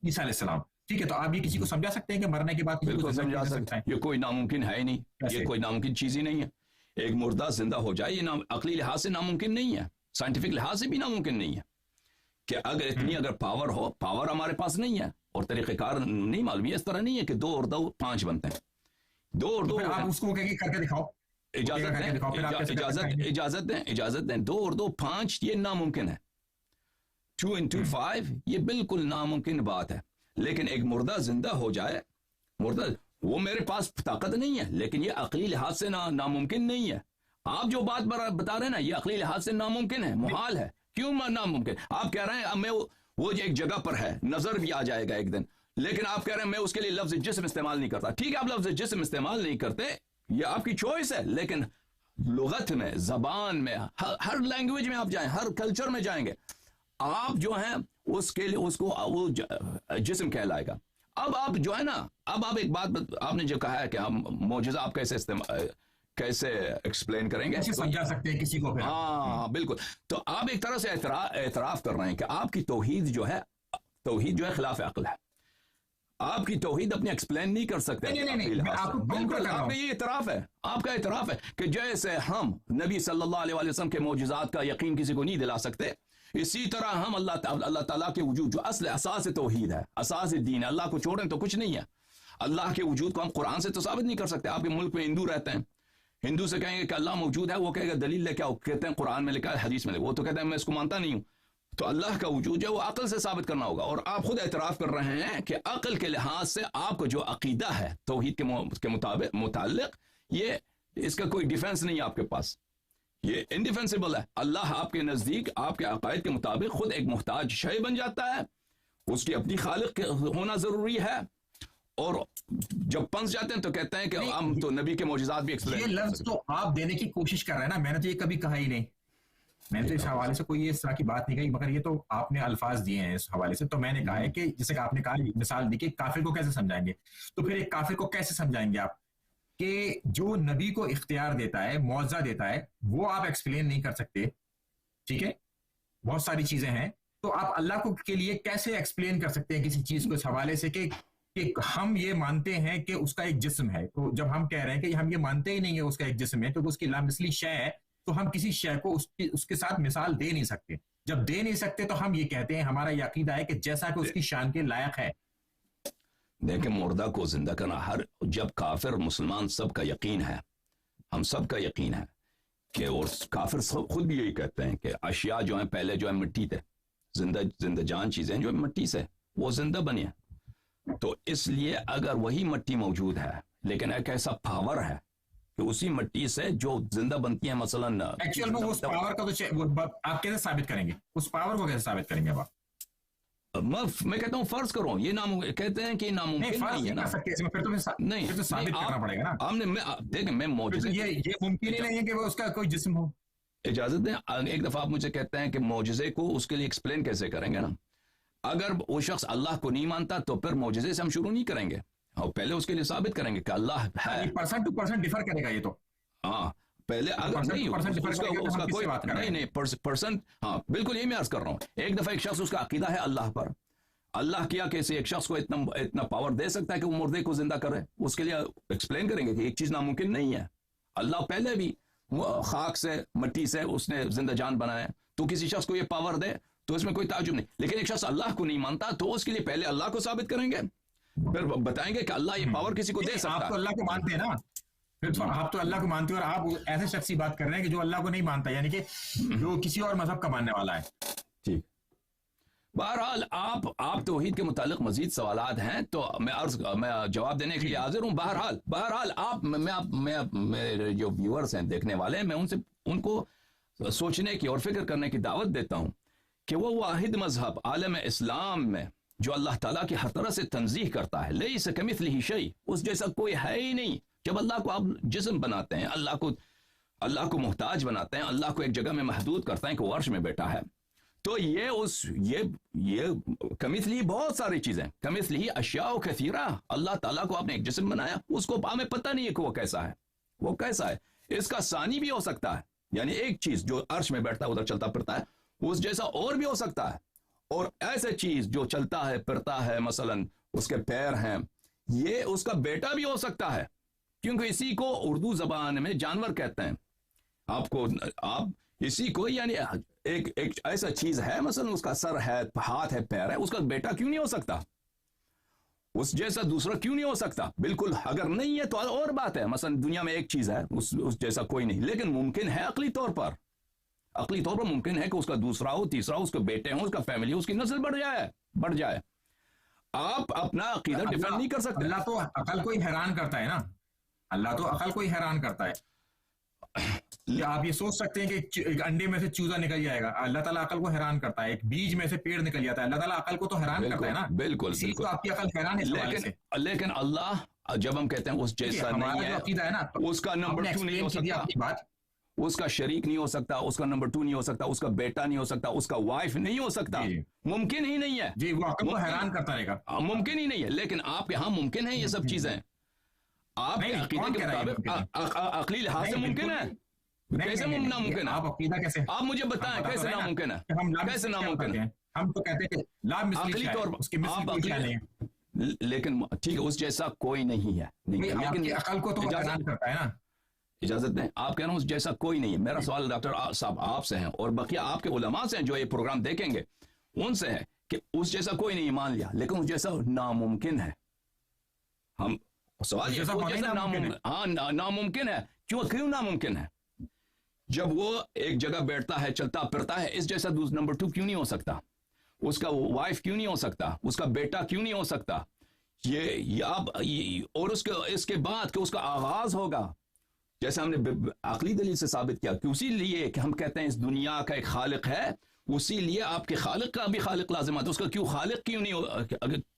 عیسیٰ علیہ السلام, ٹھیک ہے, تو آپ یہ کسی کو سمجھا سکتے ہیں کہ مرنے کے بعد بالکل سمجھا سکتے ہیں, یہ کوئی ناممکن ہے ہی نہیں, یہ کوئی ناممکن چیز ہی نہیں ہے. ایک مردہ زندہ ہو جائے یہ عقلی لحاظ سے ناممکن نہیں ہے, سائنٹیفک لحاظ سے بھی ناممکن نہیں ہے کہ اگر پاور ہو, پاور ہمارے پاس نہیں ہے اور طریقہ کار نہیں معلوم, یہ اس طرح نہیں ہے کہ 2 اور 2 5 بنتے ہیں, 2 اور 2 آپ اس کو کر کے دکھاؤ, اجازت دیں 2 اور 2 5 یہ ناممکن ہے, 2 into 5 یہ بالکل ناممکن بات ہے. لیکن ایک مردہ زندہ ہو جائے, مردہ وہ میرے پاس طاقت نہیں ہے لیکن یہ عقلی لحاظ سے ناممکن نہیں ہے. آپ جو بات بتا رہے ہیں نا یہ عقلی لحاظ سے ناممکن ہے, محال ہے. کیوں ناممکن؟ آپ کہہ رہے ہیں اب میں وہ ایک جگہ پر ہے, نظر بھی آ جائے گا ایک دن, لیکن آپ کہہ رہے ہیں میں اس کے لیے لفظ جسم استعمال نہیں کرتا. ٹھیک ہے آپ لفظ جسم استعمال نہیں کرتے, یہ آپ کی چوائس ہے, لیکن لغت میں, زبان میں, ہر لینگویج میں آپ جائیں, ہر کلچر میں جائیں گے, آپ جو ہیں اس کے لیے اس کو وہ جسم کہلائے گا. اب آپ جو ہے نا, اب آپ ایک بات آپ نے جو کہا ہے کہ ہم معجزہ آپ کیسے ایکسپلین کریں گے, کیسے سمجھا سکتے ہیں کسی کو؟ ہاں بالکل. تو آپ ایک طرح سے اعتراف کر رہے ہیں کہ آپ کی توحید جو ہے خلاف عقل ہے. آپ کی توحید اپنی ایکسپلین نہیں کر سکتے. بالکل آپ کا یہ اعتراف ہے, آپ کا اعتراف ہے کہ جیسے ہم نبی صلی اللہ علیہ وسلم کے معجزات کا یقین کسی کو نہیں دلا سکتے, اسی طرح ہم اللہ تعالیٰ کے وجود جو اصل اساس توحید ہے, اساس دین ہے, اللہ کو چھوڑیں تو کچھ نہیں ہے. اللہ کے وجود کو ہم قرآن سے تو ثابت نہیں کر سکتے. آپ کے ملک میں ہندو رہتے ہیں, ہندو سے کہیں گے کہ اللہ موجود ہے, وہ کہے گا دلیل لے کے آؤ, کہتے ہیں قرآن میں لکھا ہے, حدیث میں لکھا, وہ تو کہتے ہیں میں اس کو مانتا نہیں ہوں. تو اللہ کا وجود جو ہے وہ عقل سے ثابت کرنا ہوگا. اور آپ خود اعتراف کر رہے ہیں کہ عقل کے لحاظ سے آپ کو جو عقیدہ ہے توحید کے متعلق, یہ اس کا کوئی ڈیفنس نہیں ہے آپ کے پاس, یہ انڈیفینسیبل ہے. اللہ آپ کے نزدیک آپ کے عقائد کے مطابق خود ایک محتاج شے بن جاتا ہے, اس کی اپنی خالق ہونا ضروری ہے, اور جب پنس جاتے ہیں تو کہتے ہیں کہ ہم تو نبی کے معجزات بھی ایکسپلین. یہ لفظ تو آپ دینے کی کوشش کر رہے ہیں نا, میں نے تو یہ کبھی کہا ہی نہیں, میں نے تو اس حوالے سے کوئی اس طرح کی بات نہیں کہی, مگر یہ تو آپ نے الفاظ دیے ہیں اس حوالے سے. تو میں نے کہا ہے کہ جیسے کہ آپ نے کہا مثال دی کہ کافر کو کیسے سمجھائیں گے, تو پھر ایک کافر کو کیسے سمجھائیں گے آپ کہ جو نبی کو اختیار دیتا ہے, معجزہ دیتا ہے, وہ آپ ایکسپلین نہیں کر سکتے, ٹھیک ہے, بہت ساری چیزیں ہیں, تو آپ اللہ کو کے لیے کیسے ایکسپلین کر سکتے ہیں کسی چیز کو اس حوالے سے کہ ہم یہ مانتے ہیں کہ اس کا ایک جسم ہے. تو جب ہم کہہ رہے ہیں کہ ہم یہ مانتے ہی نہیں ہے اس کا ایک جسم ہے, تو اس کی لامثلی شے ہے, تو ہم کسی شے کو اس کے ساتھ مثال دے نہیں سکتے. جب دے نہیں سکتے تو ہم یہ کہتے ہیں, ہمارا یہ عقیدہ ہے کہ جیسا کہ اس کی شان کے لائق ہے. دیکھیں مردہ کو زندہ کرنا, جب کافر مسلمان سب کا یقین ہے, ہم سب کا یقین ہے کہ, اور کافر خود بھی یہی کہتے ہیں کہ اشیاء جو ہیں پہلے جو ہے مٹی تھے, زندہ جان چیزیں جو مٹی سے وہ زندہ بنی ہیں. تو اس لیے اگر وہی مٹی موجود ہے لیکن ایک ایسا پاور ہے کہ اسی مٹی سے جو زندہ بنتی ہیں, مثلا ایکچوئل میں اس پاور کا تو آپ کیسے ثابت کریں گے, اس پاور کو کیسے ثابت کریں گے آپ؟ میں کہتا ہوں فرض کرو, یہ کہتے ہیں کہ یہ ناممکن نہیں ہے نا, نہیں تو ثابت کرنا پڑے گا نا. دیکھیں میں معجزے, یہ ممکن ہی نہیں ہے کہ وہ اس کا کوئی جسم ہو. اجازت دیں, ایک دفعہ آپ مجھے کہتے ہیں کہ معجزے کو اس کے لیے ایکسپلین کیسے کریں گے نا. اگر وہ شخص اللہ کو نہیں مانتا تو پھر معجزے سے ہم شروع نہیں کریں گے, اور پہلے اس کے لیے ثابت کریں گے کہ اللہ ہے. پرسن ٹو پرسن ڈیفر کرے گا یہ تو. ہاں پہلے اگر نہیں اس کا کوئی نہیں پرسن, ہاں بالکل یہی میں عرض کر رہا ہوں. ایک دفعہ ایک شخص اس کا عقیدہ ہے اللہ پر, اللہ کیا کیسے ایک شخص کو اتنا پاور دے سکتا ہے کہ وہ مردے کو زندہ کرے, اس کے لیے ایکسپلین کریں گے کہ ایک چیز ناممکن نہیں ہے. اللہ پہلے بھی خاک سے مٹی سے اس نے زندہ جان بنایا, تو کسی شخص کو یہ پاور دے تو اس میں کوئی تعجب نہیں. لیکن ایک شخص اللہ کو نہیں مانتا تو اس کے لیے پہلے اللہ کو ثابت کریں گے, پھر بتائیں گے کہ اللہ یہ پاور کسی کو دے سکتا ہے. آپ تو اللہ کو مانتے ہیں نا, پھر آپ تو اللہ کو مانتے ہیں, اور آپ ایسے شخص کی بات کر رہے ہیں کہ جو اللہ کو نہیں مانتا, یعنی کہ جو کسی اور مذہب کا ماننے والا ہے. ٹھیک, بہرحال آپ توحید کے متعلق مزید سوالات ہیں تو میں جواب دینے کے لیے حاضر ہوں. بہرحال آپ میرے جو ویورز ہیں, دیکھنے والے ہیں, میں ان کو سوچنے کی اور فکر کرنے کی دعوت دیتا ہوں کہ وہ واحد مذہب عالم اسلام میں جو اللہ تعالیٰ کی ہر طرح سے تنزیہ کرتا ہے, لیس کمثلہ شیء, اس جیسا کوئی ہے ہی نہیں. جب اللہ کو آپ جسم بناتے ہیں, اللہ کو محتاج بناتے ہیں, اللہ کو ایک جگہ میں محدود کرتے ہیں کہ وہ عرش میں بیٹھا ہے, تو یہ کمثلی بہت ساری چیزیں، کمثلی اشیاء کثیرہ، اللہ تعالیٰ کو آپ نے ایک جسم بنایا، اس کو ہمیں پتہ نہیں ہے کہ وہ کیسا ہے، اس کا ثانی بھی ہو سکتا ہے، یعنی ایک چیز جو عرش میں بیٹھتا ہے ادھر چلتا پھرتا ہے اس جیسا اور بھی ہو سکتا ہے، اور ایسے چیز جو چلتا ہے پھرتا ہے مثلا اس کے پیر ہیں، یہ اس کا بیٹا بھی ہو سکتا ہے، کیونکہ اسی کو اردو زبان میں جانور کہتے ہیں. آپ اسی کو یعنی ایک ایسا چیز ہے مثلا اس کا سر ہے، ہاتھ ہے، پیر ہے، اس کا بیٹا کیوں نہیں ہو سکتا؟ اس جیسا دوسرا کیوں نہیں ہو سکتا؟ بالکل، اگر نہیں ہے تو اور بات ہے، مثلا دنیا میں ایک چیز ہے اس جیسا کوئی نہیں، لیکن ممکن ہے عقلی طور پر ممکن ہے کہ اس کا دوسرا ہو، تیسرا ہو، اس کے بیٹے ہوں، اس کا فیملی ہو، اس کی نسل بڑھ جائے. آپ اپنا عقیدہ ڈیفینڈ نہیں کر سکتے. اللہ تو عقل کو ہی حیران کرتا ہے نا، اللہ تو عقل کو ہی حیران کرتا ہے. آپ یہ سوچ سکتے ہیں کہ ایک انڈے میں سے چوزا نکل جائے گا، اللہ تعالیٰ عقل کو حیران کرتا ہے. ایک بیج میں سے پیڑ نکل جاتا ہے، اللہ تعالیٰ عقل کو تو حیران کرتا ہے نا. بالکل تو آپ کی عقل حیران ہے. لیکن اللہ جب ہم کہتے ہیں اس جیسا نہیں ہے، عقیدہ ہے نا، اس کا نمبر 2 نہیں ہو سکتا، اس کا شریک نہیں ہو سکتا، اس کا نمبر 2 نہیں ہو سکتا، اس کا بیٹا نہیں ہو سکتا، اس کا وائف نہیں ہو سکتا، ممکن ہی نہیں ہے. جی وہ عقل کو حیران کرتا رہے گا، ممکن ہی نہیں ہے. لیکن آپ کے ہاں ممکن ہے یہ سب چیزیں، آپ کے عقیدے کے مطابق عقلی لحاظ سے ممکن ہے. کیسے ناممکن ہے؟ آپ عقیدہ کیسے، آپ مجھے بتائیں کیسے ناممکن ہے؟ کیسے ناممکن ہے؟ ہم تو کہتے ہیں کہ عقلی طور پر اس کی مثل نہیں ہے، لیکن ٹھیک ہے اس جیسا کوئی نہیں ہے. لیکن عقل کو تو حیران کرتا ہے نا. اجازت دیں، آپ کہہ رہا ہوں اس جیسا کوئی نہیں ہے. میرا سوال ڈاکٹر صاحب آپ سے ہیں اور بقیہ آپ کے علماء سے ہیں جو یہ پروگرام دیکھیں گے، ان سے ہے کہ اس جیسا کوئی نہیں مان لیا، لیکن اس جیسا ناممکن ہے. ہم سوال ناممکن ہے. کیوں ناممکن ہے؟ جب وہ ایک جگہ بیٹھتا ہے، چلتا پھرتا ہے، اس جیسا نمبر 2 کیوں نہیں ہو سکتا؟ اس کا وائف کیوں نہیں ہو سکتا؟ اس کا بیٹا کیوں نہیں ہو سکتا؟ اور اس کے بعد کہ اس کا آغاز ہوگا، جیسے ہم نے عقلی دلیل سے ثابت کیا کہ اسی لیے کہ ہم کہتے ہیں اس دنیا کا ایک خالق ہے، اسی لیے آپ کے خالق کا بھی خالق لازم ہے. اس کا خالق کیوں نہیں ہو؟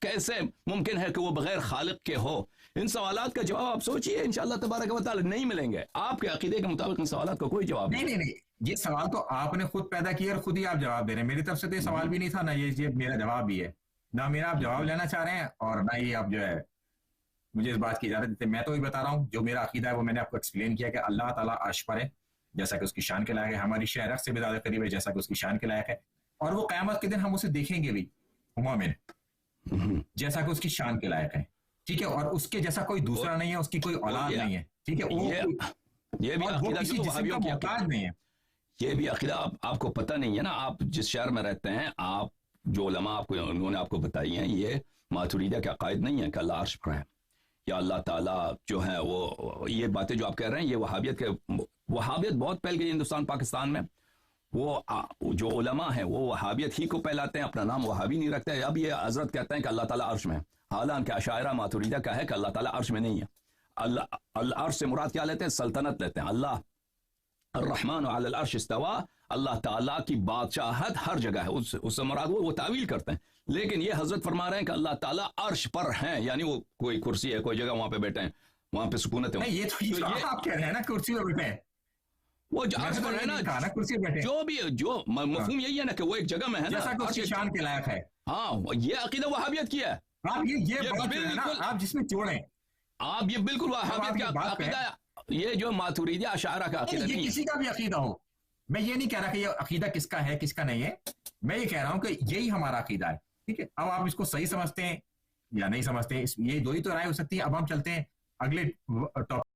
کیسے ممکن ہے کہ وہ بغیر خالق کے ہو؟ ان سوالات کا جواب آپ سوچئے، انشاءاللہ تبارک و تعالی نہیں ملیں گے. آپ کے عقیدے کے مطابق ان سوالات کا کوئی جواب نہیں. یہ سوال تو آپ نے خود پیدا کیا اور خود ہی آپ جواب دے رہے ہیں. میری طرف سے تو یہ سوال بھی نہیں تھا، نہ یہ میرا جواب بھی ہے، نہ میرا آپ جواب لینا چاہ رہے ہیں، اور نہ ہی آپ جو ہے مجھے اس بات کی اجازت دیتے. میں تو یہ بتا رہا ہوں جو میرا عقیدہ ہے وہ میں نے آپ کو ایکسپلین کیا کہ اللہ تعالیٰ عرش پر ہے جیسا کہ اس کی شان کے لائق ہے، ہماری شہرت سے بھی زیادہ قریب ہے جیسا کہ اس کی شان کے لائق ہے، اور وہ قیامت کے دن ہم اسے دیکھیں گے بھی مومن جیسا کہ اس کی شان کے لائق ہے. ٹھیک ہے، اور اس کے جیسا کوئی دوسرا نہیں ہے، اس کی کوئی اولاد نہیں ہے. ٹھیک ہے، یہ بھی عقیدہ کسی جسم کا محتاج نہیں ہے. یہ بھی عقیدہ آپ کو پتہ نہیں ہے نا، آپ جس شہر میں رہتے ہیں، آپ جو علماء انہوں نے آپ کو بتائی ہیں، یہ ماتوریدیہ کے عقائد نہیں ہے کہ اللہ عرش پر ہے یا اللہ تعالیٰ جو ہے وہ یہ باتیں جو آپ کہہ رہے ہیں، یہ وہابیت بہت پھیل گئی ہندوستان پاکستان میں. وہ جو علماء ہیں وہ وہابیت ہی کو پھیلاتے ہیں، اپنا نام وہابی نہیں رکھتے. اب یہ حضرت کہتے ہیں کہ اللہ تعالیٰ عرش میں ہے، حالانکہ اشاعرہ ماتوریدیہ کا ہے کہ اللہ تعالیٰ عرش میں نہیں ہے. اللہ عرش سے مراد کیا لیتے ہیں؟ سلطنت لیتے ہیں. اللہ الرحمن علی العرش استوا، اللہ تعالیٰ کی بادشاہت ہر جگہ ہے، اس سے مراد وہ تعویل کرتے ہیں. لیکن یہ حضرت فرما رہے ہیں کہ اللہ تعالیٰ عرش پر ہیں، یعنی وہ کوئی کرسی ہے، کوئی جگہ وہاں پہ بیٹھے ہیں، وہاں پہ سکونت ہے. یہ تو آپ کہہ رہے ہیں نا کرسی پہ بیٹھے ہیں، وہ عرش پر ہے نا، کرسی پہ بیٹھے، جو مفہوم یہی ہے نا کہ وہ ایک جگہ میں ہے نا، جیسا کہ اس کی شان کے لائق ہے. ہاں، یہ عقیدہ وہابیت کی ہے. آپ یہ آپ جس میں جوڑیں، آپ یہ بالکل وہابیت کا عقیدہ ہے. یہ جو ماتوریدیہ اشاعرہ کا عقیدہ نہیں ہے. یہ کسی کا بھی عقیدہ ہو، میں یہ نہیں کہہ رہا کہ یہ عقیدہ کس کا ہے کس کا نہیں ہے، میں یہ کہہ رہا ہوں کہ یہی ہمارا عقیدہ ہے. ٹھیک ہے، اب آپ اس کو صحیح سمجھتے ہیں یا نہیں سمجھتے ہیں، یہ دو ہی تو رائے ہو سکتی ہے. اب ہم چلتے ہیں اگلے ٹاپک